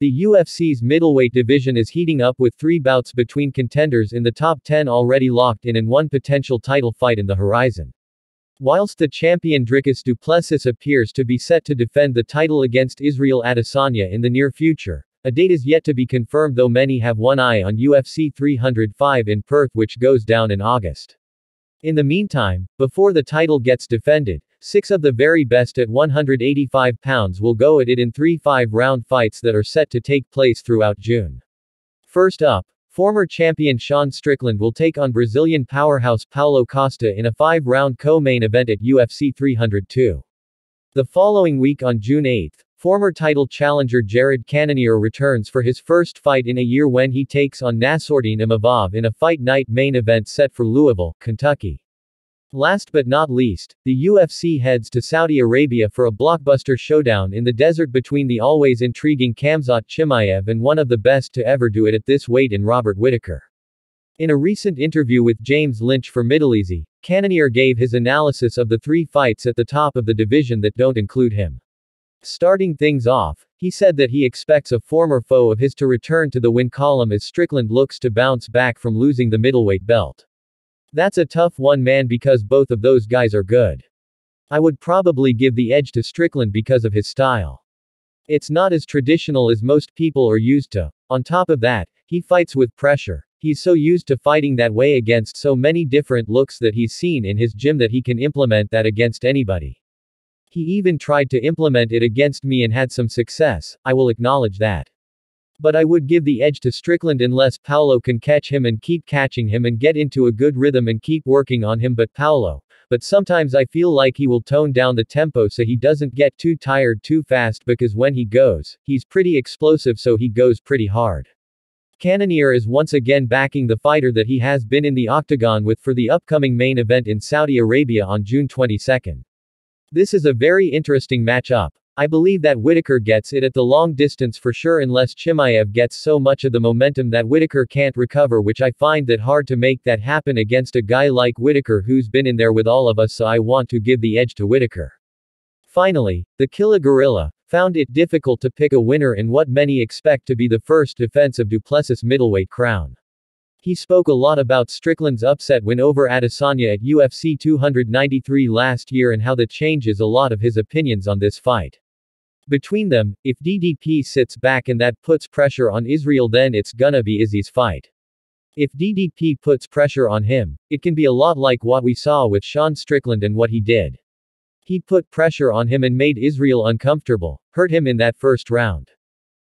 The UFC's middleweight division is heating up with 3 bouts between contenders in the top 10 already locked in and 1 potential title fight in the horizon. Whilst the champion Dricus Du Plessis appears to be set to defend the title against Israel Adesanya in the near future, a date is yet to be confirmed, though many have one eye on UFC 305 in Perth, which goes down in August. In the meantime, before the title gets defended, 6 of the very best at 185 pounds will go at it in 3 5-round fights that are set to take place throughout June. First up, former champion Sean Strickland will take on Brazilian powerhouse Paulo Costa in a 5-round co-main event at UFC 302. The following week on June 8, former title challenger Jared Cannonier returns for his first fight in a year when he takes on Nassourdine Imavov in a fight night main event set for Louisville, Kentucky. Last but not least, the UFC heads to Saudi Arabia for a blockbuster showdown in the desert between the always intriguing Khamzat Chimaev and one of the best to ever do it at this weight in Robert Whittaker. In a recent interview with James Lynch for Middleweight, Cannonier gave his analysis of the 3 fights at the top of the division that don't include him. Starting things off, he said that he expects a former foe of his to return to the win column as Strickland looks to bounce back from losing the middleweight belt. That's a tough one, man, because both of those guys are good. I would probably give the edge to Strickland because of his style. It's not as traditional as most people are used to. On top of that, he fights with pressure. He's so used to fighting that way against so many different looks that he's seen in his gym that he can implement that against anybody. He even tried to implement it against me and had some success, I will acknowledge that. But I would give the edge to Strickland unless Paulo can catch him and keep catching him and get into a good rhythm and keep working on him. But sometimes I feel like he will tone down the tempo so he doesn't get too tired too fast, because when he goes, he's pretty explosive, so he goes pretty hard. Cannonier is once again backing the fighter that he has been in the octagon with for the upcoming main event in Saudi Arabia on June 22. This is a very interesting matchup. I believe that Whittaker gets it at the long distance for sure, unless Chimaev gets so much of the momentum that Whittaker can't recover, which I find that hard to make that happen against a guy like Whittaker who's been in there with all of us, so I want to give the edge to Whittaker. Finally, the Killa Gorilla found it difficult to pick a winner in what many expect to be the first defense of Du Plessis' middleweight crown. He spoke a lot about Strickland's upset win over Adesanya at UFC 293 last year and how that changes a lot of his opinions on this fight. Between them, if DDP sits back and that puts pressure on Israel, then it's gonna be Izzy's fight. If DDP puts pressure on him, it can be a lot like what we saw with Sean Strickland and what he did. He put pressure on him and made Israel uncomfortable, hurt him in that first round.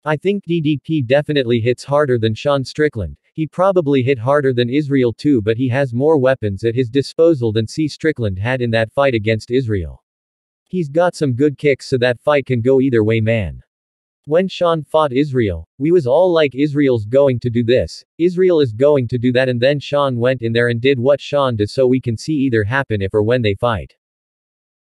I think DDP definitely hits harder than Sean Strickland. He probably hit harder than Israel too, but he has more weapons at his disposal than Strickland had in that fight against Israel. He's got some good kicks, so that fight can go either way, man. When Sean fought Israel, we was all like, Israel's going to do this, Israel is going to do that, and then Sean went in there and did what Sean does, so we can see either happen if or when they fight.